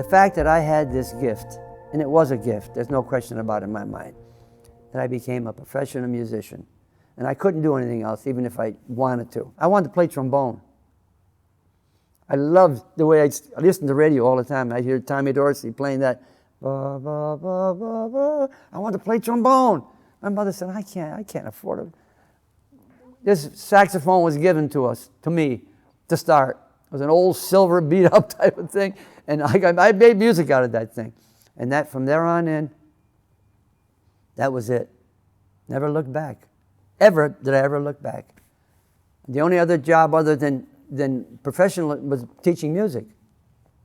The fact that I had this gift, and it was a gift, there's no question about it in my mind, that I became a professional musician. And I couldn't do anything else, even if I wanted to. I wanted to play trombone. I loved the way I listened to the radio all the time. I hear Tommy Dorsey playing that. Ba, ba, ba, ba, ba. I wanted to play trombone. My mother said, I can't afford it. This saxophone was given to us, to me, to start. It was an old silver beat-up type of thing, and I made music out of that thing. And that, from there on in, that was it. Never looked back. Ever did I ever look back. The only other job other than professional was teaching music,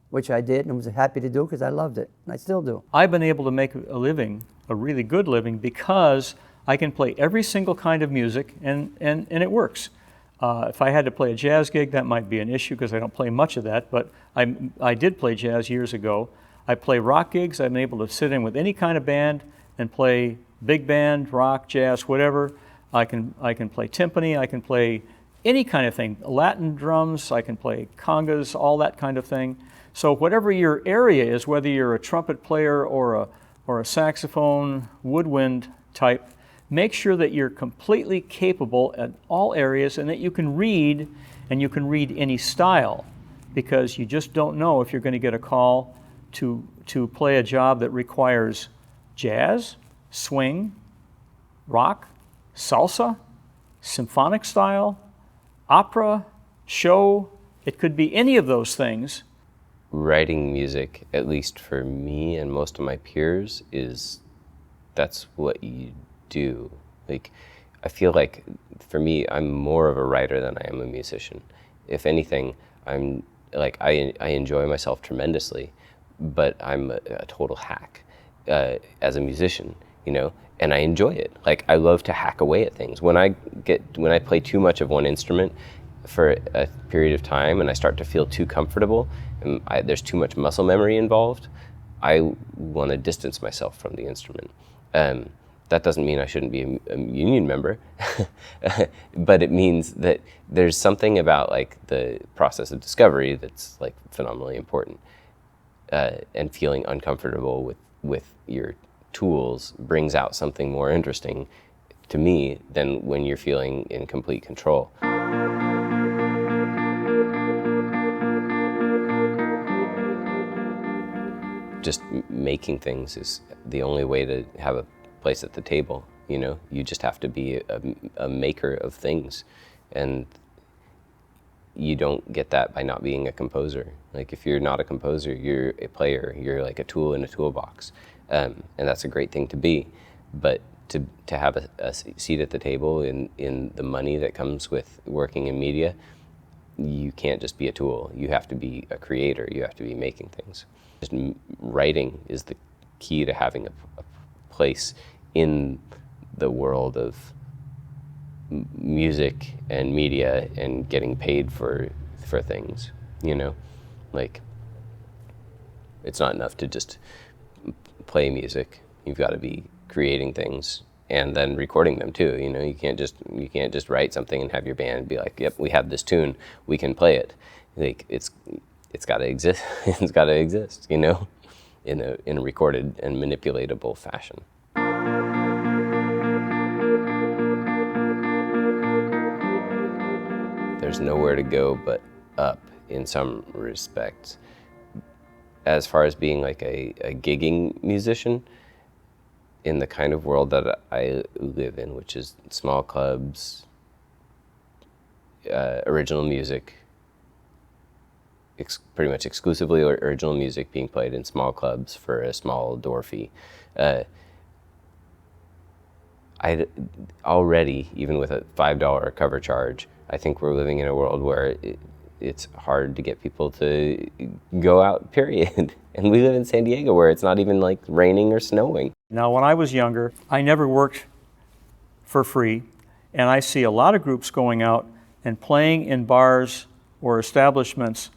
which I did and was happy to do because I loved it, and I still do. I've been able to make a living, a really good living, because I can play every single kind of music, and it works. If I had to play a jazz gig, that might be an issue because I don't play much of that, but I did play jazz years ago. I play rock gigs. I've been able to sit in with any kind of band and play big band, rock, jazz, whatever. I can play timpani, I can play any kind of thing, Latin drums, I can play congas, all that kind of thing. So whatever your area is, whether you're a trumpet player or a saxophone, woodwind type, make sure that you're completely capable at all areas and that you can read, and you can read any style, because you just don't know if you're going to get a call to play a job that requires jazz, swing, rock, salsa, symphonic style, opera, show. It could be any of those things. Writing music, at least for me and most of my peers, that's what you do. Like, I feel like for me, I'm more of a writer than I am a musician. If anything, I'm like, I enjoy myself tremendously, but I'm a total hack as a musician, you know, and I enjoy it. Like, I love to hack away at things. When I play too much of one instrument for a period of time and I start to feel too comfortable and there's too much muscle memory involved, I want to distance myself from the instrument. That doesn't mean I shouldn't be a union member, but it means that there's something about like the process of discovery that's like phenomenally important. And feeling uncomfortable with your tools brings out something more interesting to me than when you're feeling in complete control. Just making things is the only way to have a place at the table, you know? You just have to be a maker of things, and you don't get that by not being a composer. Like, if you're not a composer, you're a player. You're like a tool in a toolbox, and that's a great thing to be. But to have a seat at the table in the money that comes with working in media, you can't just be a tool. You have to be a creator. You have to be making things. Just writing is the key to having a place in the world of music and media and getting paid for things, you know? Like, it's not enough to just play music. You've got to be creating things and then recording them too, you know? You can't just write something and have your band be like, yep, we have this tune, we can play it. Like, it's got to exist. It's got to exist, you know, in a recorded and manipulatable fashion. There's nowhere to go but up in some respects. As far as being like a gigging musician, in the kind of world that I live in, which is small clubs, original music, pretty much exclusively original music being played in small clubs for a small door fee. I already, even with a $5 cover charge, I think we're living in a world where it's hard to get people to go out, period. And we live in San Diego where it's not even like raining or snowing. Now, when I was younger, I never worked for free, and I see a lot of groups going out and playing in bars or establishments,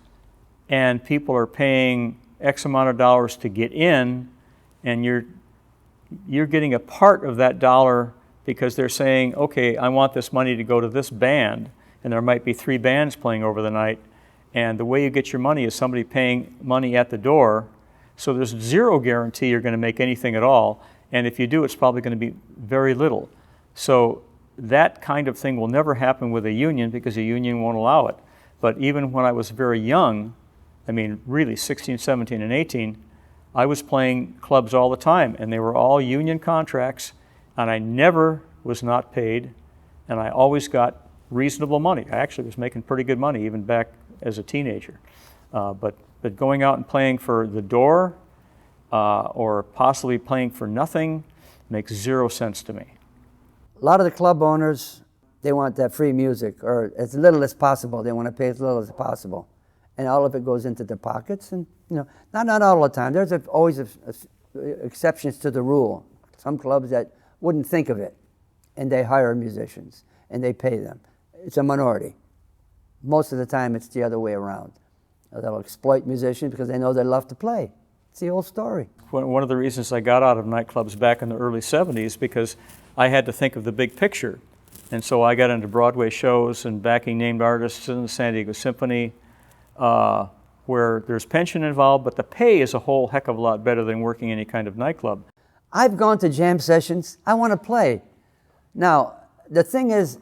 and people are paying X amount of dollars to get in, and you're getting a part of that dollar because they're saying, okay, I want this money to go to this band, and there might be 3 bands playing over the night, and the way you get your money is somebody paying money at the door So there's zero guarantee you're going to make anything at all, and if you do, it's probably going to be very little. So that kind of thing will never happen with a union because a union won't allow it. But even when I was very young, I mean really 16, 17, and 18, I was playing clubs all the time, and they were all union contracts, and I never was not paid, and I always got reasonable money. I actually was making pretty good money even back as a teenager. But going out and playing for the door or possibly playing for nothing makes zero sense to me. A lot of the club owners, they want that free music, or as little as possible. They want to pay as little as possible. And all of it goes into their pockets. And, you know, not all the time. There's always exceptions to the rule. Some clubs that wouldn't think of it, and they hire musicians, and they pay them. It's a minority. Most of the time, it's the other way around. They'll exploit musicians because they know they love to play. It's the old story. One of the reasons I got out of nightclubs back in the early 70s because I had to think of the big picture. And so I got into Broadway shows and backing named artists in the San Diego Symphony, where there's pension involved, but the pay is a whole heck of a lot better than working any kind of nightclub. I've gone to jam sessions. I want to play. Now, the thing is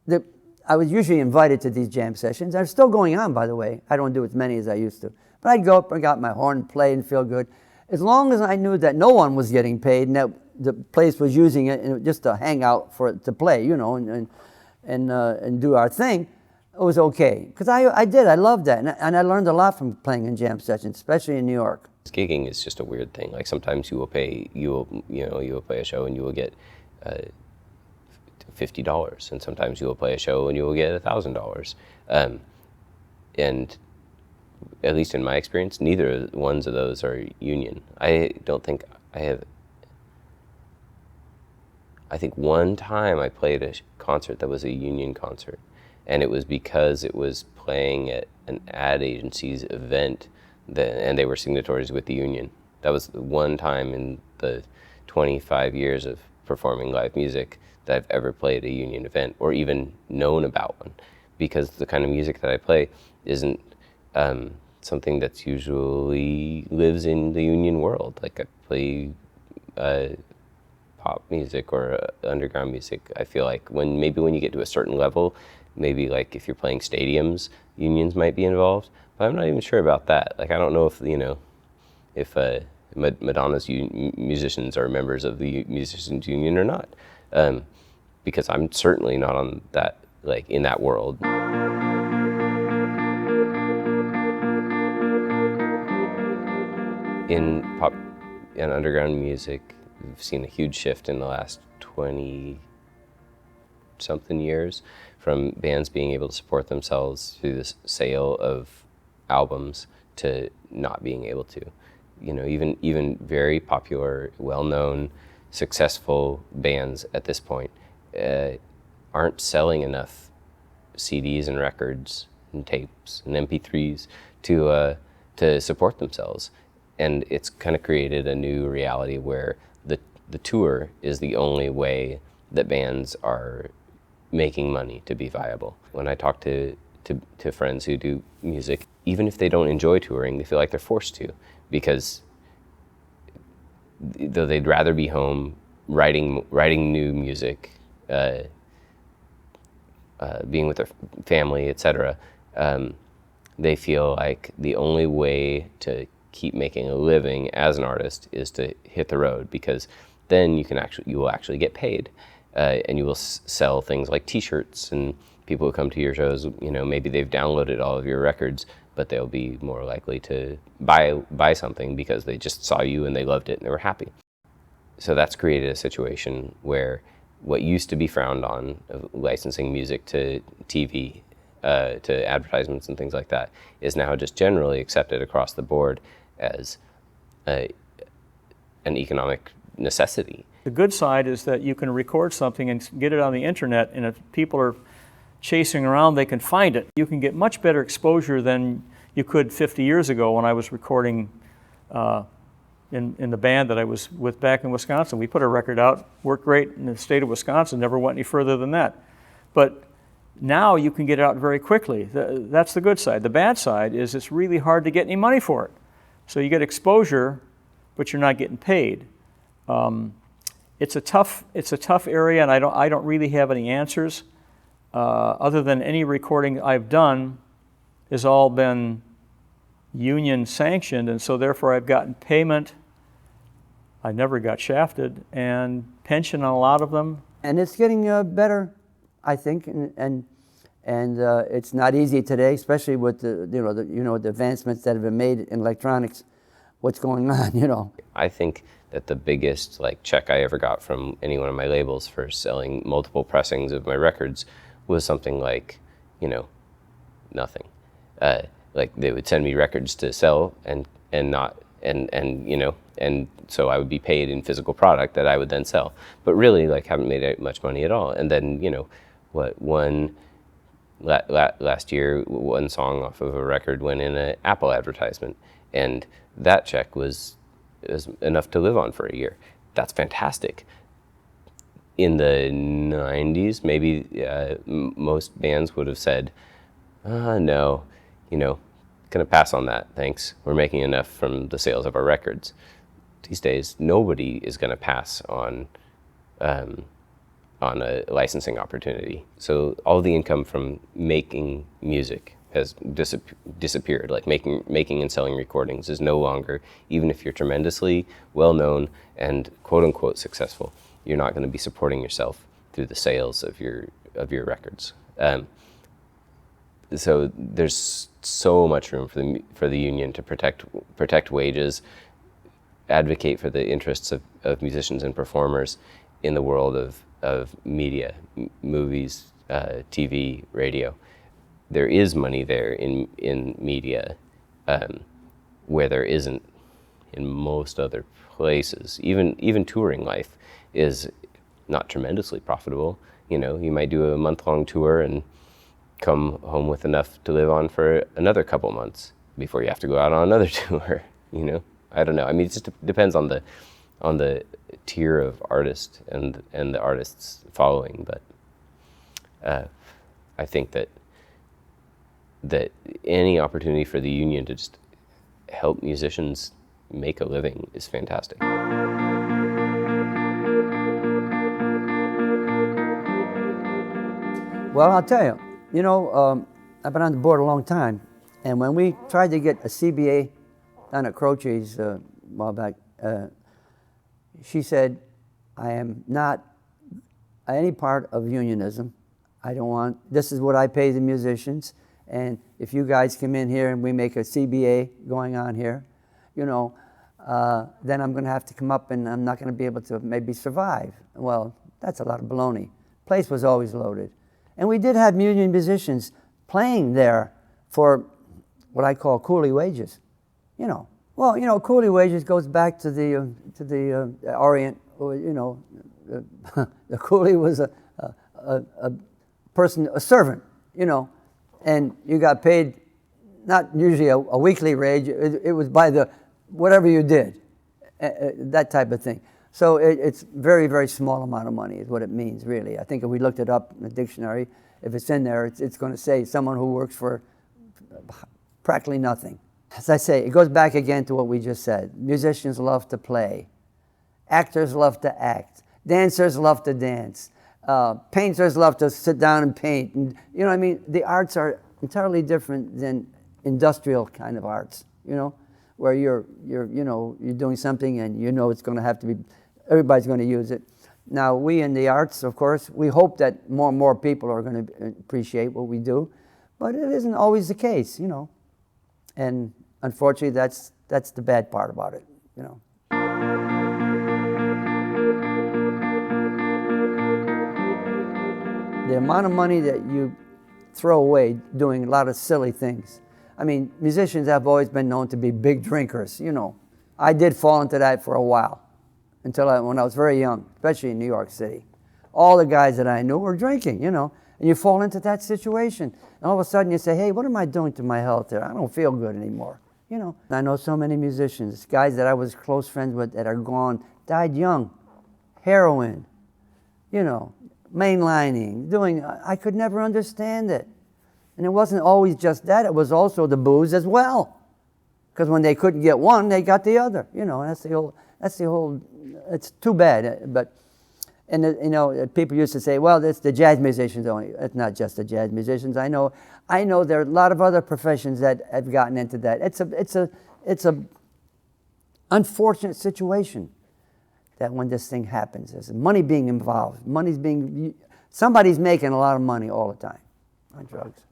that I was usually invited to these jam sessions. They're still going on, by the way. I don't do as many as I used to. But I'd go up and got my horn and play and feel good. As long as I knew that no one was getting paid and that the place was using it just to hang out to play, you know, and do our thing, it was okay. Because I did. I loved that. And I learned a lot from playing in jam sessions, especially in New York. Gigging is just a weird thing. Like sometimes you will play a show and you will get $50, and sometimes you will play a show and you will get $1,000. And at least in my experience, neither ones of those are union. I don't think I have. I think one time I played a concert that was a union concert, and it was because it was playing at an ad agency's event, and they were signatories with the union. That was the one time in the 25 years of performing live music that I've ever played a union event or even known about one, because the kind of music that I play isn't something that's usually lives in the union world. Like I play pop music or underground music. I feel like when you get to a certain level, maybe like if you're playing stadiums, unions might be involved, but I'm not even sure about that. Like I don't know if Madonna's musicians are members of the musicians union or not, because I'm certainly not on that, like in that world. In pop and underground music, we've seen a huge shift in the last 20-something years from bands being able to support themselves through the sale of albums to not being able to. You know, even very popular, well-known, successful bands at this point aren't selling enough CDs and records and tapes and MP3s to support themselves. And it's kind of created a new reality where the tour is the only way that bands are making money to be viable. When I talk to friends who do music, even if they don't enjoy touring, they feel like they're forced to, because though they'd rather be home writing new music, being with their family, etc., they feel like the only way to keep making a living as an artist is to hit the road, because then you will actually get paid, and you will sell things like T-shirts, and people who come to your shows, you know, maybe they've downloaded all of your records, but they'll be more likely to buy something because they just saw you and they loved it and they were happy. So that's created a situation where what used to be frowned on, licensing music to TV, to advertisements and things like that, is now just generally accepted across the board as an economic necessity. The good side is that you can record something and get it on the internet, and if people are chasing around, they can find it. You can get much better exposure than you could 50 years ago when I was recording in the band that I was with back in Wisconsin. We put a record out, worked great in the state of Wisconsin, never went any further than that. But now you can get it out very quickly. That's the good side. The bad side is it's really hard to get any money for it. So you get exposure, but you're not getting paid. It's a tough area, and I don't really have any answers. Other than any recording I've done has all been union sanctioned, and so therefore I've gotten payment. I never got shafted, and pension on a lot of them. And it's getting better, I think, and it's not easy today, especially with the advancements that have been made in electronics. What's going on, I think that the biggest check I ever got from any one of my labels for selling multiple pressings of my records was something like, nothing. They would send me records to sell and so I would be paid in physical product that I would then sell. But really, haven't made much money at all. And then, last year, one song off of a record went in an Apple advertisement, and that check was enough to live on for a year. That's fantastic. In the 90s, maybe most bands would have said, no, gonna pass on that, thanks. We're making enough from the sales of our records. These days, nobody is gonna pass on a licensing opportunity. So all the income from making music has disappeared. Making and selling recordings is no longer, even if you're tremendously well-known and quote-unquote successful, you're not going to be supporting yourself through the sales of your records. So there's so much room for the union to protect wages, advocate for the interests of musicians and performers in the world of media, movies, TV, radio. There is money there in media where there isn't in most other places. Even touring life is not tremendously profitable. You might do a month-long tour and come home with enough to live on for another couple months before you have to go out on another tour. I don't know. I mean, it just depends on the tier of artist and the artist's following. But I think that any opportunity for the union to just help musicians make a living is fantastic. Well, I'll tell you, I've been on the board a long time, and when we tried to get a CBA down at Croce's a while back, she said, I am not any part of unionism. I don't want, this is what I pay the musicians, and if you guys come in here and we make a CBA going on here, then I'm going to have to come up and I'm not going to be able to maybe survive. Well, that's a lot of baloney. Place was always loaded. And we did have union musicians playing there for what I call coolie wages. Well, coolie wages goes back to the Orient. The coolie was a person, a servant, and you got paid not usually a weekly wage. It was by the whatever you did, that type of thing. So it's very, very small amount of money is what it means, really. I think if we looked it up in the dictionary, if it's in there, it's going to say someone who works for practically nothing. As I say, it goes back again to what we just said. Musicians love to play. Actors love to act. Dancers love to dance. Painters love to sit down and paint. And, the arts are entirely different than industrial kind of arts, where you're doing something and it's going to have to be, everybody's going to use it. Now, we in the arts, of course, we hope that more and more people are going to appreciate what we do, but it isn't always the case, And unfortunately, that's the bad part about it, The amount of money that you throw away doing a lot of silly things. I mean, musicians have always been known to be big drinkers, I did fall into that for a while, when I was very young, especially in New York City. All the guys that I knew were drinking, and you fall into that situation. And all of a sudden you say, hey, what am I doing to my health here? I don't feel good anymore, I know so many musicians, guys that I was close friends with that are gone, died young, heroin, mainlining, I could never understand it. And it wasn't always just that, it was also the booze as well. Because when they couldn't get one, they got the other. You know, that's the whole. It's too bad, but. And you know, people used to say, "Well, it's the jazz musicians only." It's not just the jazz musicians. I know there are a lot of other professions that have gotten into that. It's a unfortunate situation that when this thing happens, there's money being involved. Somebody's making a lot of money all the time on drugs.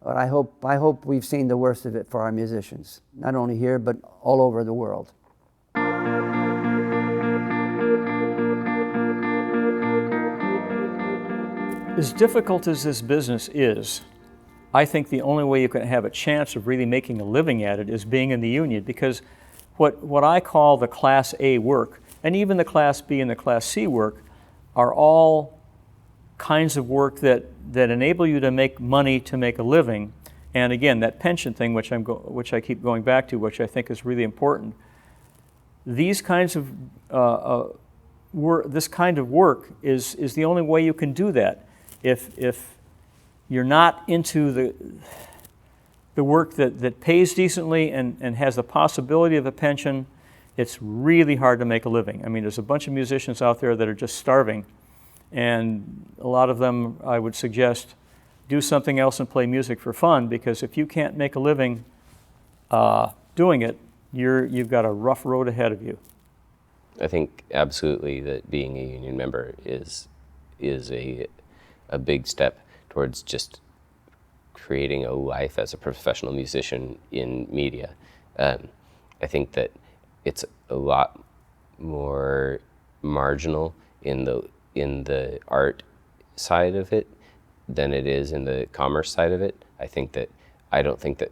But I hope we've seen the worst of it for our musicians, not only here but all over the world. As difficult as this business is, I think the only way you can have a chance of really making a living at it is being in the union, because what I call the Class A work, and even the Class B and the Class C work, are all kinds of work that enable you to make money to make a living. And again, that pension thing, which I keep going back to, which I think is really important. These kinds of this kind of work is the only way you can do that. If you're not into the work that pays decently and has the possibility of a pension, it's really hard to make a living. I mean, there's a bunch of musicians out there that are just starving, and a lot of them, I would suggest, do something else and play music for fun, because if you can't make a living doing it, you've got a rough road ahead of you. I think absolutely that being a union member is a big step towards just creating a life as a professional musician in media. I think that it's a lot more marginal in the art side of it than it is in the commerce side of it. I don't think that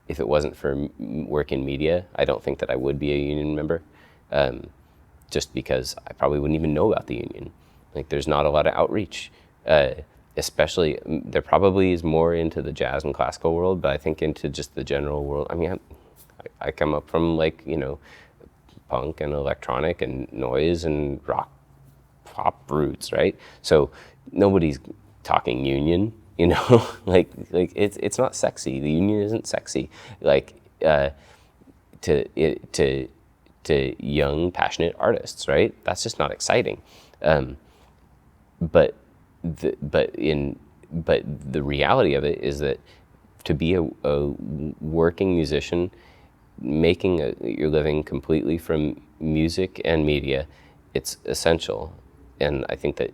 if it wasn't for work in media, I don't think that I would be a union member, just because I probably wouldn't even know about the union. Like, there's not a lot of outreach, especially, there probably is more into the jazz and classical world, but I think into just the general world. I mean, I come up from, like, you know, punk and electronic and noise and rock, pop roots, right? So nobody's talking union, you know, like it's not sexy. The union isn't sexy, like to young, passionate artists, right? That's just not exciting. But the reality of it is that to be a working musician, making your living completely from music and media, it's essential. And I think that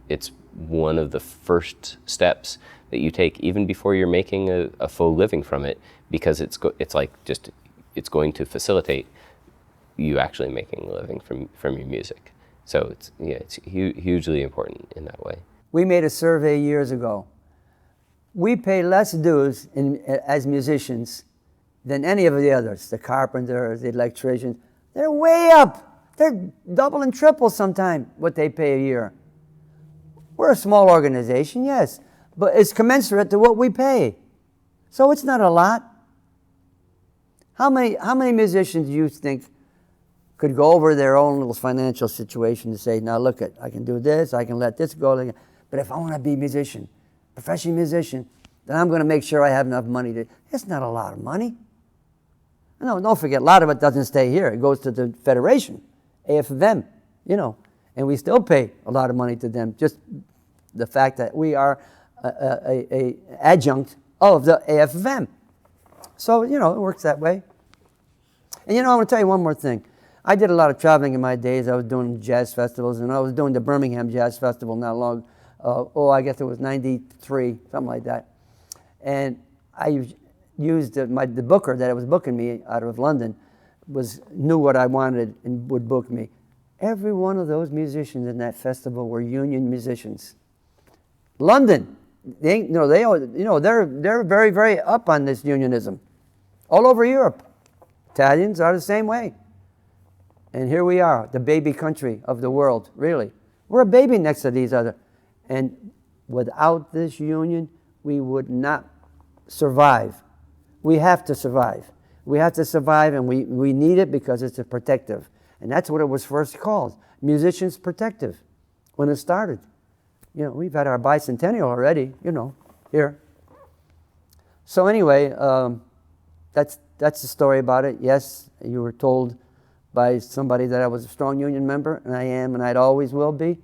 it's one of the first steps that you take, even before you're making a full living from it, because it's going to facilitate you actually making a living from your music. So it's hugely important in that way. We made a survey years ago. We pay less dues as musicians than any of the others, the carpenters, the electricians. They're way up. They're double and triple sometimes what they pay a year. We're a small organization, yes, but it's commensurate to what we pay. So it's not a lot. How many musicians do you think could go over their own little financial situation to say, now look, I can do this, I can let this go, but if I want to be a musician, professional musician, then I'm going to make sure I have enough money to. It's not a lot of money. No, don't forget, a lot of it doesn't stay here. It goes to the federation, AFM, you know, and we still pay a lot of money to them. Just the fact that we are a adjunct of the AFM. So, you know, it works that way. And, you know, I want to tell you one more thing. I did a lot of traveling in my days. I was doing jazz festivals, and I was doing the Birmingham Jazz Festival not long. I guess it was 93, something like that. And I used the booker that was booking me out of London knew what I wanted and would book me. Every one of those musicians in that festival were union musicians. London, they're very, very up on this unionism. All over Europe, Italians are the same way. And here we are, the baby country of the world, really. We're a baby next to these other. And without this union, we would not survive. We have to survive. We have to survive, and we need it because it's a protective. And that's what it was first called, Musicians Protective, when it started. You know, we've had our bicentennial already, you know, here. So anyway, that's the story about it. Yes, you were told by somebody that I was a strong union member, and I am, and I'd always will be.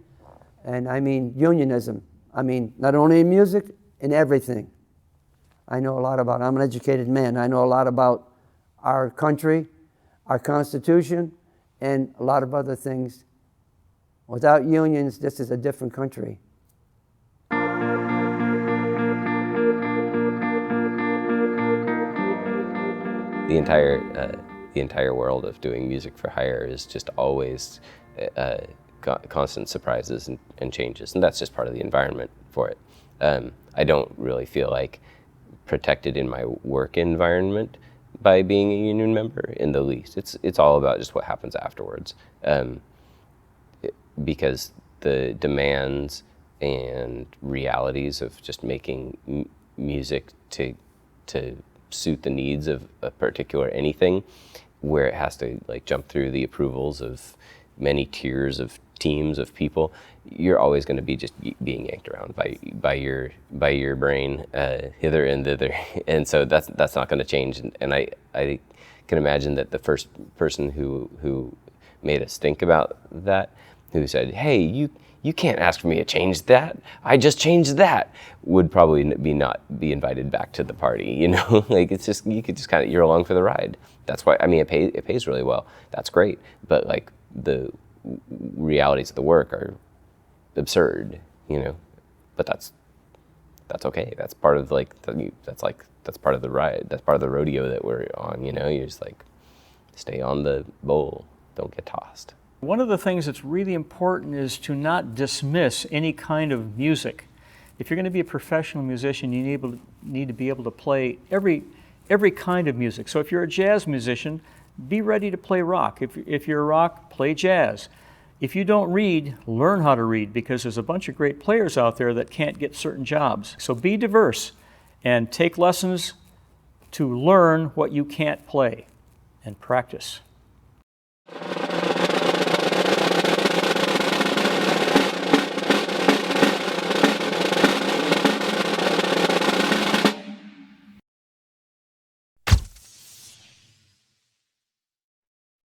And I mean unionism. I mean, not only in music, in everything. I know a lot about it. I'm an educated man. I know a lot about our country, our Constitution, and a lot of other things. Without unions, this is a different country. The entire world of doing music for hire is just always constant surprises and changes, and that's just part of the environment for it. I don't really feel like protected in my work environment by being a union member in the least. It's all about just what happens afterwards, because the demands and realities of just making music to suit the needs of a particular anything, where it has to like jump through the approvals of many tiers of teams of people, you're always going to be just being yanked around by your brain hither and thither, and so that's not going to change. And I can imagine that the first person who made us think about that, who said, "Hey, you can't ask for me to change that. I just changed that," would probably not be invited back to the party. You know, like it's just you could just kind of you're along for the ride. That's why I mean it pays really well. That's great, but like the realities of the work are absurd. You know, but that's okay. That's part of that's part of the ride. That's part of the rodeo that we're on. You know, you just like stay on the bowl. Don't get tossed. One of the things that's really important is to not dismiss any kind of music. If you're going to be a professional musician, you need to be able to play every kind of music. So if you're a jazz musician, be ready to play rock. If you're a rock, play jazz. If you don't read, learn how to read, because there's a bunch of great players out there that can't get certain jobs. So be diverse and take lessons to learn what you can't play and practice.